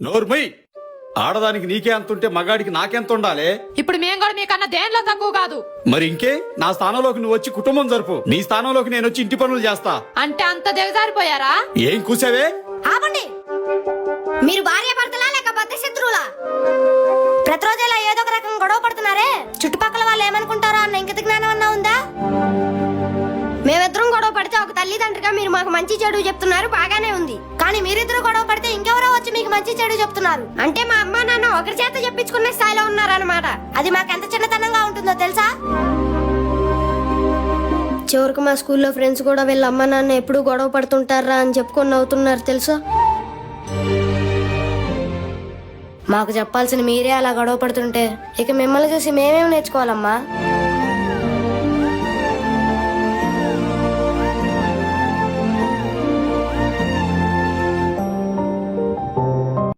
నోర్మై, ఆడదానికి నీకే అంతుంటే మగాడికి నాకెంత ఉండాలి? ఇప్పుడు మేము కూడా మీకన్నా దేనిలో తక్కువ కాదు. మరి ఇంకే, నా స్థానంలోకి నువ్వు వచ్చి కుటుంబం జరుపు, నీ స్థానంలోకి నేను వచ్చి ఇంటి పనులు చేస్తా. అంటే అంత దిగజారిపోయారా? ఏం కూసావే? ఆపండి. మీరు భార్య భర్తలా లేకపోతే శత్రువులా? ప్రతిరోజు ఇలా ఏదో ఒక రకం గొడవ పడుతున్నారే, చుట్టుపక్కల వాళ్ళు ఏమనుకుంటారో అన్న ఇంకిత జ్ఞానం అన్నా ఉందా? మేమిద్దరం గొడవ పడితే ఒక తల్లిదండ్రిగా మీరు మాకు మంచి చెడు చెప్తున్నారు, బాగానే ఉంది. కానీ మీరిద్దరు గొడవ పడితే ఇంకెవరో వచ్చి మీకు మంచి చెడు చెప్తున్నారు. అంటే మా అమ్మ నాన్న ఒకరి చేత చెప్పించుకునే స్థాయిలో ఉన్నారన్నమాట. అది మాకు ఎంత చిన్నతనంగా ఉంటుందో తెలుసా? చివరికి మా స్కూల్లో ఫ్రెండ్స్ కూడా వీళ్ళ అమ్మ నాన్న ఎప్పుడు గొడవ పడుతుంటారా అని చెప్పుకొని నవ్వుతున్నారు తెలుసా? మాకు చెప్పాల్సిన మీరే అలా గొడవ పడుతుంటే ఇక మిమ్మల్ని చూసి మేమేం నేర్చుకోవాలమ్మా?